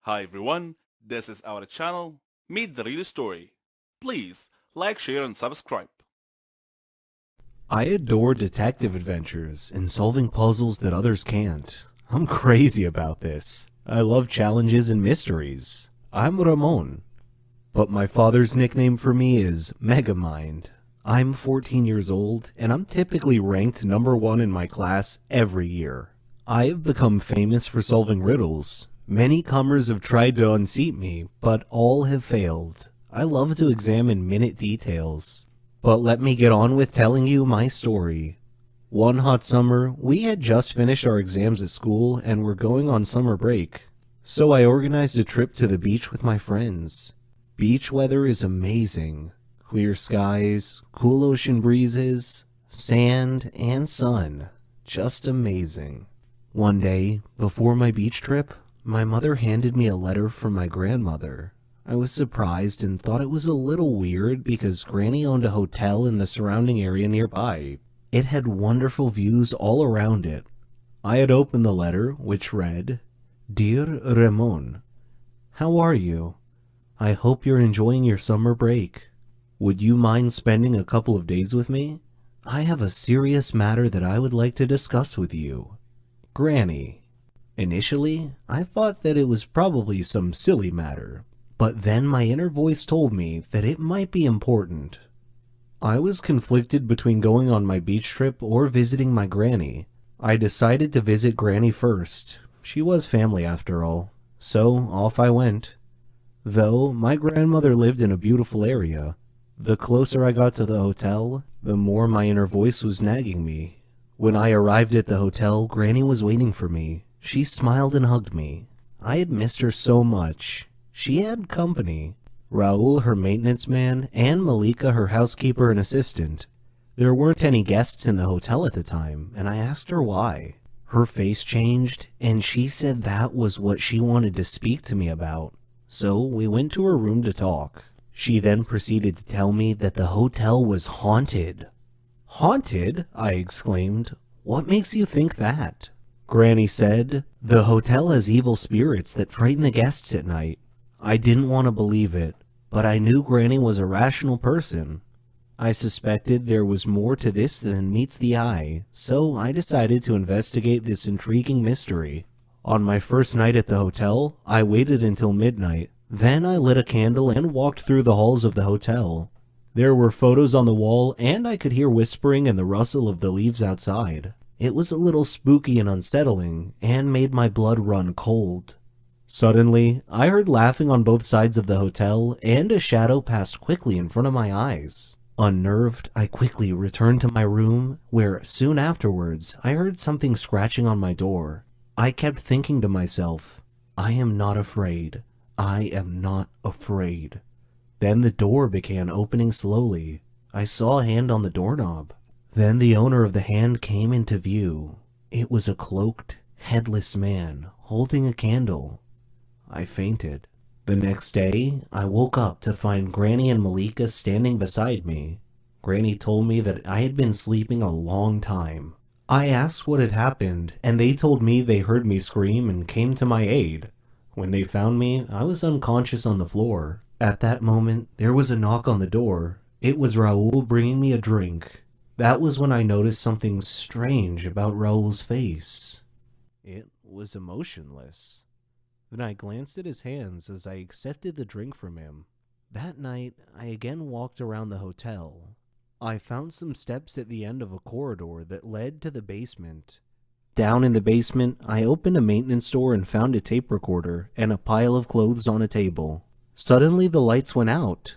Hi everyone, this is our channel, Meet the Real Story. Please like, share and subscribe. I adore detective adventures and solving puzzles that others can't. I'm crazy about this. I love challenges and mysteries. I'm Ramon. But my father's nickname for me is Megamind. I'm 14 years old, and I'm typically ranked number 1 in my class every year. I have become famous for solving riddles. Many comers have tried to unseat me, but all have failed. I love to examine minute details. But let me get on with telling you my story. One hot summer, we had just finished our exams at school and were going on summer break. So I organized a trip to the beach with my friends. Beach weather is amazing. Clear skies, cool ocean breezes, sand, and sun. Just amazing. One day, before my beach trip, my mother handed me a letter from my grandmother. I was surprised and thought it was a little weird because Granny owned a hotel in the surrounding area nearby. It had wonderful views all around it. I had opened the letter, which read, "Dear Ramon, how are you? I hope you're enjoying your summer break. Would you mind spending a couple of days with me? I have a serious matter that I would like to discuss with you. Granny." Initially, I thought that it was probably some silly matter, but then my inner voice told me that it might be important. I was conflicted between going on my beach trip or visiting my granny. I decided to visit Granny first. She was family after all, so off I went. Though my grandmother lived in a beautiful area, the closer I got to the hotel, the more my inner voice was nagging me. When I arrived at the hotel, Granny was waiting for me. She smiled and hugged me. I had missed her so much. She had company. Raul, her maintenance man, and Malika, her housekeeper and assistant. There weren't any guests in the hotel at the time, and I asked her why. Her face changed, and she said that was what she wanted to speak to me about. So we went to her room to talk. She then proceeded to tell me that the hotel was haunted. "Haunted?" I exclaimed. "What makes you think that?" Granny said, "The hotel has evil spirits that frighten the guests at night." I didn't want to believe it, but I knew Granny was a rational person. I suspected there was more to this than meets the eye, so I decided to investigate this intriguing mystery. On my first night at the hotel, I waited until midnight. Then I lit a candle and walked through the halls of the hotel. There were photos on the wall, and I could hear whispering and the rustle of the leaves outside. It was a little spooky and unsettling, and made my blood run cold. Suddenly, I heard laughing on both sides of the hotel, and a shadow passed quickly in front of my eyes. Unnerved, I quickly returned to my room, where soon afterwards I heard something scratching on my door. I kept thinking to myself, I am not afraid. I am not afraid. Then the door began opening slowly. I saw a hand on the doorknob. Then the owner of the hand came into view. It was a cloaked, headless man holding a candle. I fainted. The next day, I woke up to find Granny and Malika standing beside me. Granny told me that I had been sleeping a long time. I asked what had happened, and they told me they heard me scream and came to my aid. When they found me, I was unconscious on the floor. At that moment, there was a knock on the door. It was Raul bringing me a drink. That was when I noticed something strange about Raul's face. It was emotionless. Then I glanced at his hands as I accepted the drink from him. That night, I again walked around the hotel. I found some steps at the end of a corridor that led to the basement. Down in the basement, I opened a maintenance door and found a tape recorder and a pile of clothes on a table. Suddenly, the lights went out.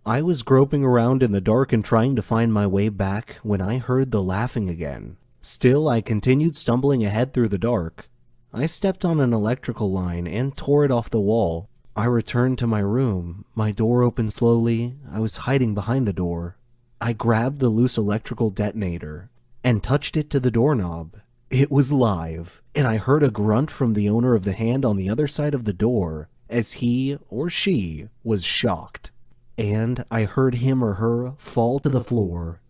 I was groping around in the dark and trying to find my way back when I heard the laughing again. Still, I continued stumbling ahead through the dark. I stepped on an electrical line and tore it off the wall. I returned to my room. My door opened slowly. I was hiding behind the door. I grabbed the loose electrical detonator and touched it to the doorknob. It was live, and I heard a grunt from the owner of the hand on the other side of the door as he or she was shocked. And I heard him or her fall to the floor.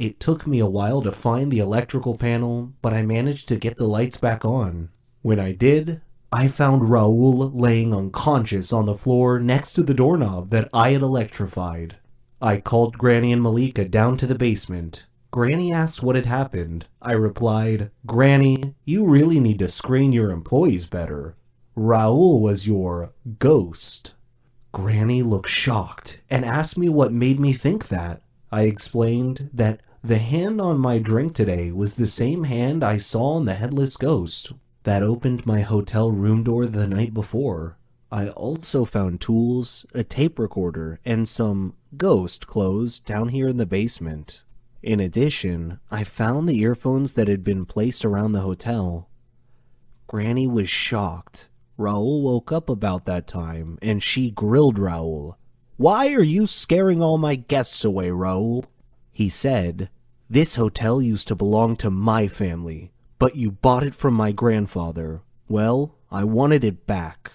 It took me a while to find the electrical panel, but I managed to get the lights back on. When I did, I found Raul laying unconscious on the floor next to the doorknob that I had electrified. I called Granny and Malika down to the basement. Granny asked what had happened. I replied, "Granny, you really need to screen your employees better. Raul was your ghost." Granny looked shocked and asked me what made me think that. I explained that the hand on my drink today was the same hand I saw on the headless ghost that opened my hotel room door the night before. I also found tools, a tape recorder, and some ghost clothes down here in the basement. In addition, I found the earphones that had been placed around the hotel. Granny was shocked. Raul woke up about that time, and she grilled Raul. "Why are you scaring all my guests away, Raul?" He said, "This hotel used to belong to my family, but you bought it from my grandfather. Well, I wanted it back.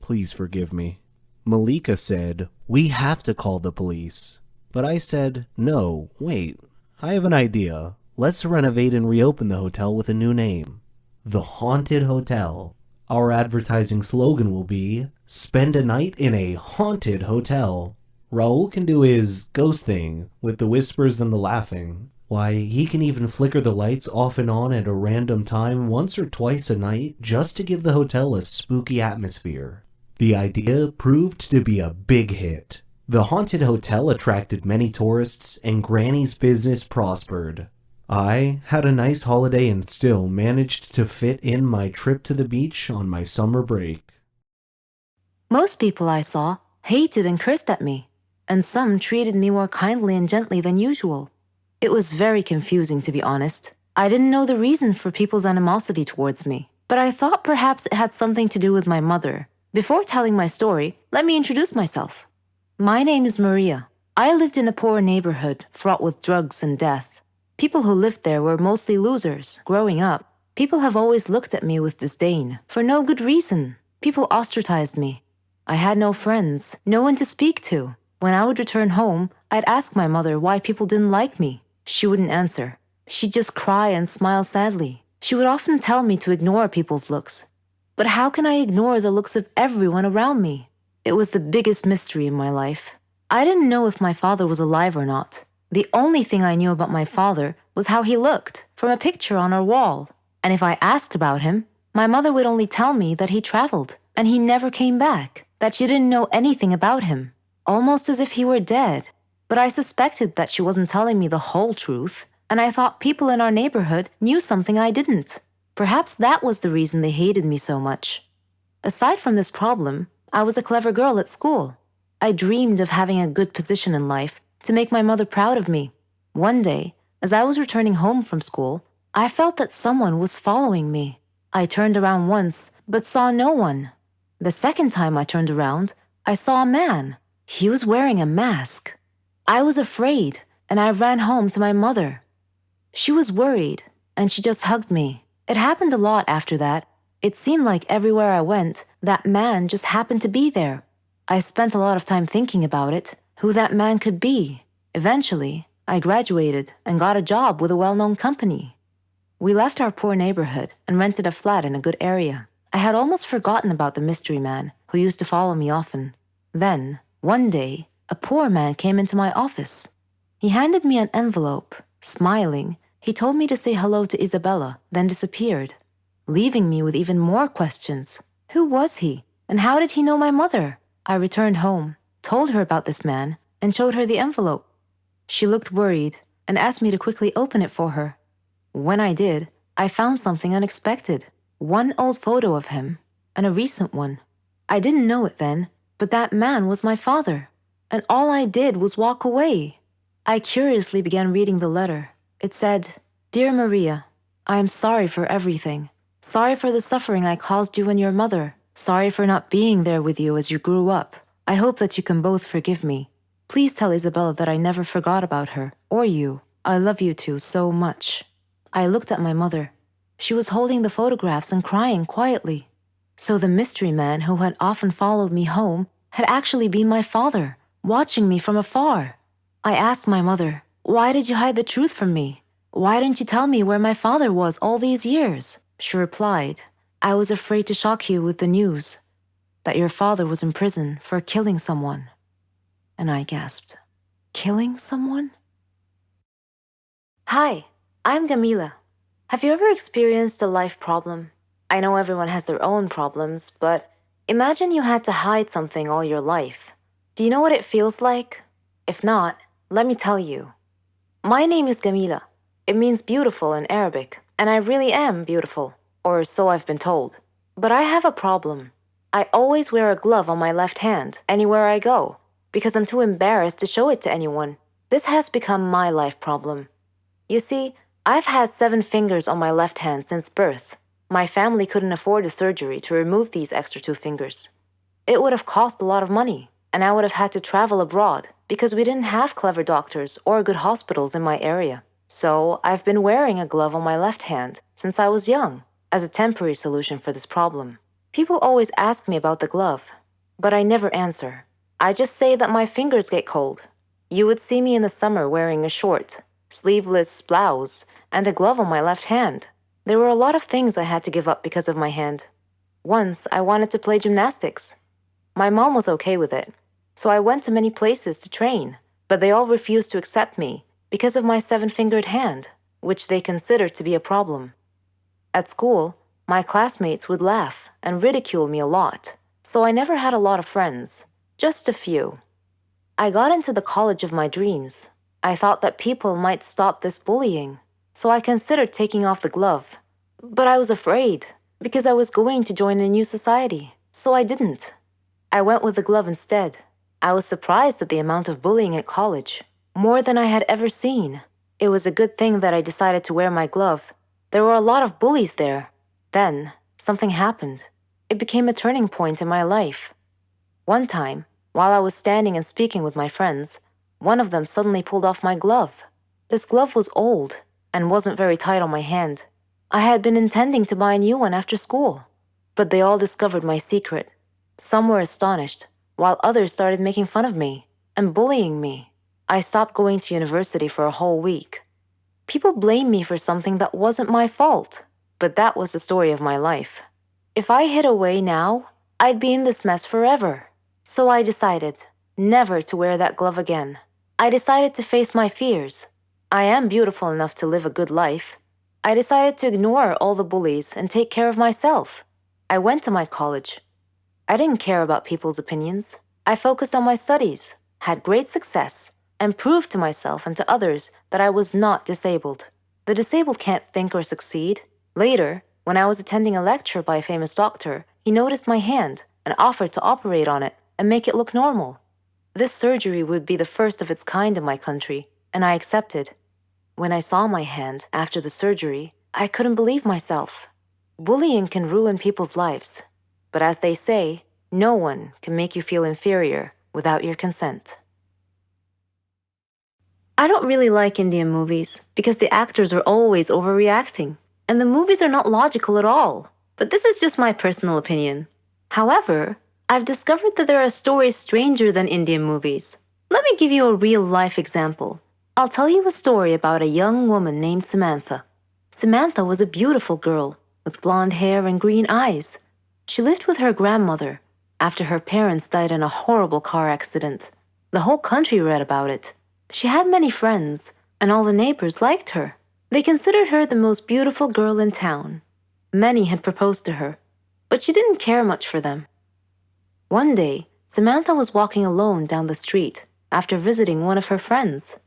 Please forgive me." Malika said, "We have to call the police." But I said, "No, wait, I have an idea. Let's renovate and reopen the hotel with a new name. The Haunted Hotel. Our advertising slogan will be, spend a night in a haunted hotel." Raul can do his ghost thing with the whispers and the laughing. Why, he can even flicker the lights off and on at a random time once or twice a night just to give the hotel a spooky atmosphere. The idea proved to be a big hit. The haunted hotel attracted many tourists, and Granny's business prospered. I had a nice holiday and still managed to fit in my trip to the beach on my summer break. Most people I saw hated and cursed at me, and some treated me more kindly and gently than usual. It was very confusing, to be honest. I didn't know the reason for people's animosity towards me, but I thought perhaps it had something to do with my mother. Before telling my story, let me introduce myself. My name is Maria. I lived in a poor neighborhood fraught with drugs and death. People who lived there were mostly losers. Growing up, people have always looked at me with disdain, for no good reason. People ostracized me. I had no friends, no one to speak to. When I would return home, I'd ask my mother why people didn't like me. She wouldn't answer. She'd just cry and smile sadly. She would often tell me to ignore people's looks. But how can I ignore the looks of everyone around me? It was the biggest mystery in my life. I didn't know if my father was alive or not. The only thing I knew about my father was how he looked, from a picture on our wall. And if I asked about him, my mother would only tell me that he traveled, and he never came back, that she didn't know anything about him, almost as if he were dead. But I suspected that she wasn't telling me the whole truth, and I thought people in our neighborhood knew something I didn't. Perhaps that was the reason they hated me so much. Aside from this problem, I was a clever girl at school. I dreamed of having a good position in life to make my mother proud of me. One day, as I was returning home from school, I felt that someone was following me. I turned around once, but saw no one. The second time I turned around, I saw a man. He was wearing a mask. I was afraid, and I ran home to my mother. She was worried, and she just hugged me. It happened a lot after that. It seemed like everywhere I went, that man just happened to be there. I spent a lot of time thinking about it, who that man could be. Eventually, I graduated and got a job with a well-known company. We left our poor neighborhood and rented a flat in a good area. I had almost forgotten about the mystery man who used to follow me often. Then, one day, a poor man came into my office. He handed me an envelope. Smiling, he told me to say hello to Isabella, then disappeared, leaving me with even more questions. Who was he, and how did he know my mother? I returned home, told her about this man, and showed her the envelope. She looked worried and asked me to quickly open it for her. When I did, I found something unexpected. One old photo of him, and a recent one. I didn't know it then, but that man was my father, and all I did was walk away. I curiously began reading the letter. It said, "Dear Maria, I am sorry for everything. Sorry for the suffering I caused you and your mother. Sorry for not being there with you as you grew up. I hope that you can both forgive me. Please tell Isabella that I never forgot about her, or you. I love you two so much." I looked at my mother. She was holding the photographs and crying quietly. So the mystery man who had often followed me home had actually been my father, watching me from afar. I asked my mother, "Why did you hide the truth from me? Why didn't you tell me where my father was all these years?" She replied, I was afraid to shock you with the news that your father was in prison for killing someone. And I gasped, killing someone? Hi, I'm Gamila. Have you ever experienced a life problem? I know everyone has their own problems, but imagine you had to hide something all your life. Do you know what it feels like? If not, let me tell you. My name is Gamila. It means beautiful in Arabic, and I really am beautiful, or so I've been told. But I have a problem. I always wear a glove on my left hand, anywhere I go, because I'm too embarrassed to show it to anyone. This has become my life problem. You see, I've had 7 fingers on my left hand since birth. My family couldn't afford a surgery to remove these extra 2 fingers. It would have cost a lot of money, and I would have had to travel abroad because we didn't have clever doctors or good hospitals in my area. So I've been wearing a glove on my left hand since I was young as a temporary solution for this problem. People always ask me about the glove, but I never answer. I just say that my fingers get cold. You would see me in the summer wearing a short, sleeveless blouse and a glove on my left hand. There were a lot of things I had to give up because of my hand. Once I wanted to play gymnastics. My mom was okay with it, so I went to many places to train, but they all refused to accept me because of my 7-fingered hand, which they considered to be a problem. At school, my classmates would laugh and ridicule me a lot, so I never had a lot of friends, just a few. I got into the college of my dreams. I thought that people might stop this bullying, so I considered taking off the glove. But I was afraid, because I was going to join a new society, so I didn't. I went with the glove instead. I was surprised at the amount of bullying at college, more than I had ever seen. It was a good thing that I decided to wear my glove. There were a lot of bullies there. Then, something happened. It became a turning point in my life. One time, while I was standing and speaking with my friends, one of them suddenly pulled off my glove. This glove was old and wasn't very tight on my hand. I had been intending to buy a new one after school, but they all discovered my secret. Some were astonished, while others started making fun of me and bullying me. I stopped going to university for a whole week. People blamed me for something that wasn't my fault, but that was the story of my life. If I hid away now, I'd be in this mess forever. So I decided never to wear that glove again. I decided to face my fears. I am beautiful enough to live a good life. I decided to ignore all the bullies and take care of myself. I went to my college. I didn't care about people's opinions. I focused on my studies, had great success, and proved to myself and to others that I was not disabled. The disabled can't think or succeed. Later, when I was attending a lecture by a famous doctor, he noticed my hand and offered to operate on it and make it look normal. This surgery would be the first of its kind in my country, and I accepted. When I saw my hand after the surgery, I couldn't believe myself. Bullying can ruin people's lives, but as they say, no one can make you feel inferior without your consent. I don't really like Indian movies because the actors are always overreacting, and the movies are not logical at all. But this is just my personal opinion. However, I've discovered that there are stories stranger than Indian movies. Let me give you a real-life example. I'll tell you a story about a young woman named Samantha. Samantha was a beautiful girl with blonde hair and green eyes. She lived with her grandmother after her parents died in a horrible car accident. The whole country read about it. She had many friends, and all the neighbors liked her. They considered her the most beautiful girl in town. Many had proposed to her, but she didn't care much for them. One day, Samantha was walking alone down the street after visiting one of her friends.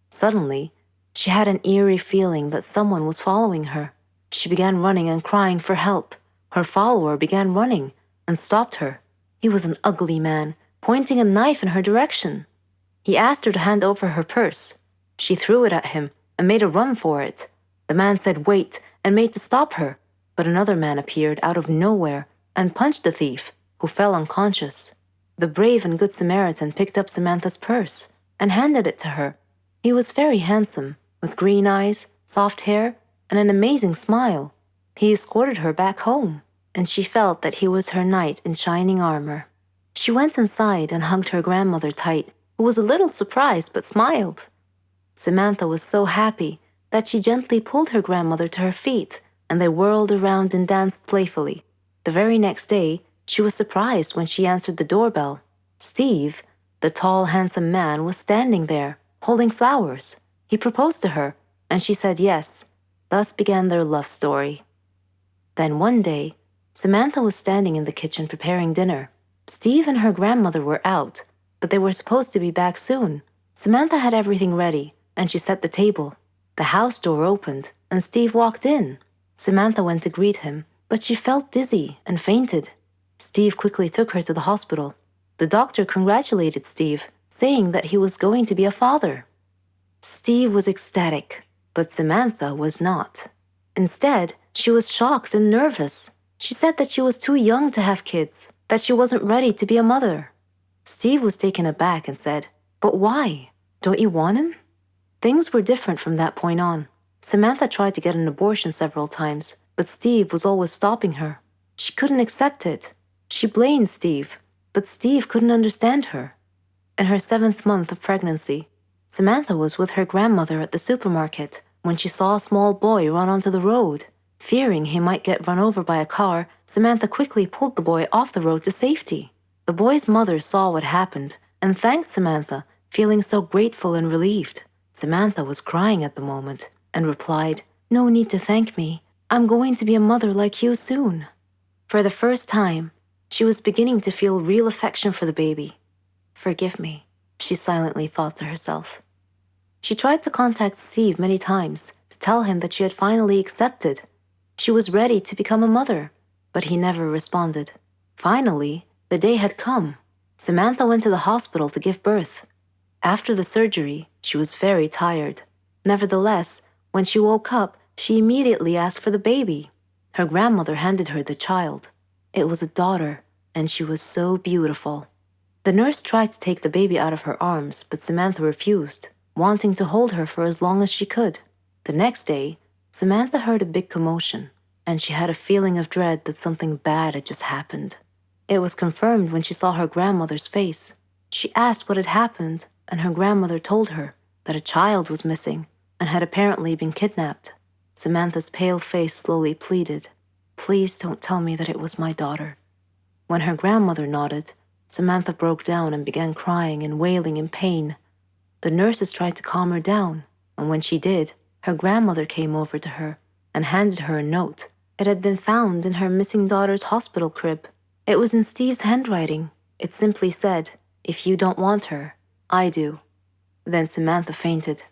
Suddenly, she had an eerie feeling that someone was following her. She began running and crying for help. Her follower began running and stopped her. He was an ugly man, pointing a knife in her direction. He asked her to hand over her purse. She threw it at him and made a run for it. The man said wait and made to stop her, but another man appeared out of nowhere and punched the thief, who fell unconscious. The brave and good Samaritan picked up Samantha's purse and handed it to her. He was very handsome, with green eyes, soft hair, and an amazing smile. He escorted her back home, and she felt that he was her knight in shining armor. She went inside and hugged her grandmother tight, who was a little surprised but smiled. Samantha was so happy that she gently pulled her grandmother to her feet and they whirled around and danced playfully. The very next day, she was surprised when she answered the doorbell. Steve, the tall, handsome man, was standing there, holding flowers. He proposed to her, and she said yes. Thus began their love story. Then one day, Samantha was standing in the kitchen preparing dinner. Steve and her grandmother were out, but they were supposed to be back soon. Samantha had everything ready, and she set the table. The house door opened, and Steve walked in. Samantha went to greet him, but she felt dizzy and fainted. Steve quickly took her to the hospital. The doctor congratulated Steve, saying that he was going to be a father. Steve was ecstatic, but Samantha was not. Instead, she was shocked and nervous. She said that she was too young to have kids, that she wasn't ready to be a mother. Steve was taken aback and said, "But why? Don't you want him?" Things were different from that point on. Samantha tried to get an abortion several times, but Steve was always stopping her. She couldn't accept it. She blamed Steve, but Steve couldn't understand her. In her 7th month of pregnancy, Samantha was with her grandmother at the supermarket when she saw a small boy run onto the road. Fearing he might get run over by a car, Samantha quickly pulled the boy off the road to safety. The boy's mother saw what happened and thanked Samantha, feeling so grateful and relieved. Samantha was crying at the moment and replied, "No need to thank me. I'm going to be a mother like you soon." For the first time, she was beginning to feel real affection for the baby. "Forgive me," she silently thought to herself. She tried to contact Steve many times to tell him that she had finally accepted. She was ready to become a mother, but he never responded. Finally, the day had come. Samantha went to the hospital to give birth. After the surgery, she was very tired. Nevertheless, when she woke up, she immediately asked for the baby. Her grandmother handed her the child. It was a daughter, and she was so beautiful. The nurse tried to take the baby out of her arms, but Samantha refused, wanting to hold her for as long as she could. The next day, Samantha heard a big commotion, and she had a feeling of dread that something bad had just happened. It was confirmed when she saw her grandmother's face. She asked what had happened, and her grandmother told her that a child was missing and had apparently been kidnapped. Samantha's pale face slowly pleaded, "Please don't tell me that it was my daughter." When her grandmother nodded, Samantha broke down and began crying and wailing in pain. The nurses tried to calm her down, and when she did, her grandmother came over to her and handed her a note. It had been found in her missing daughter's hospital crib. It was in Steve's handwriting. It simply said, "If you don't want her, I do." Then Samantha fainted.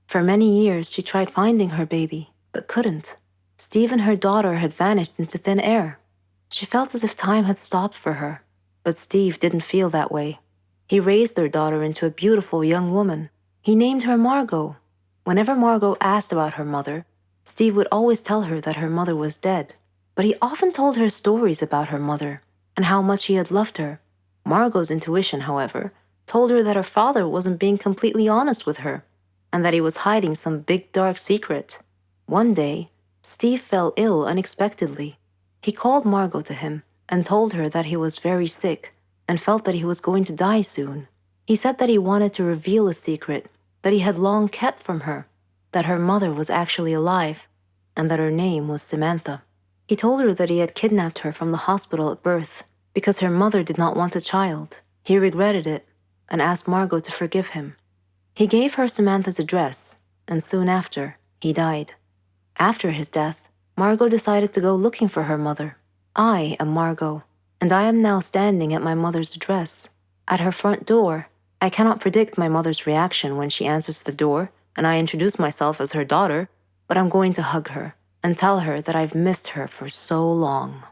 For many years, she tried finding her baby, but couldn't. Steve and her daughter had vanished into thin air. She felt as if time had stopped for her, but Steve didn't feel that way. He raised their daughter into a beautiful young woman. He named her Margot. Whenever Margot asked about her mother, Steve would always tell her that her mother was dead, but he often told her stories about her mother and how much he had loved her. Margot's intuition, however, told her that her father wasn't being completely honest with her and that he was hiding some big dark secret. One day, Steve fell ill unexpectedly. He called Margot to him and told her that he was very sick and felt that he was going to die soon. He said that he wanted to reveal a secret that he had long kept from her, that her mother was actually alive, and that her name was Samantha. He told her that he had kidnapped her from the hospital at birth because her mother did not want a child. He regretted it and asked Margot to forgive him. He gave her Samantha's address, and soon after, he died. After his death, Margot decided to go looking for her mother. I am Margot, and I am now standing at my mother's address. At her front door, I cannot predict my mother's reaction when she answers the door and I introduce myself as her daughter, but I'm going to hug her and tell her that I've missed her for so long.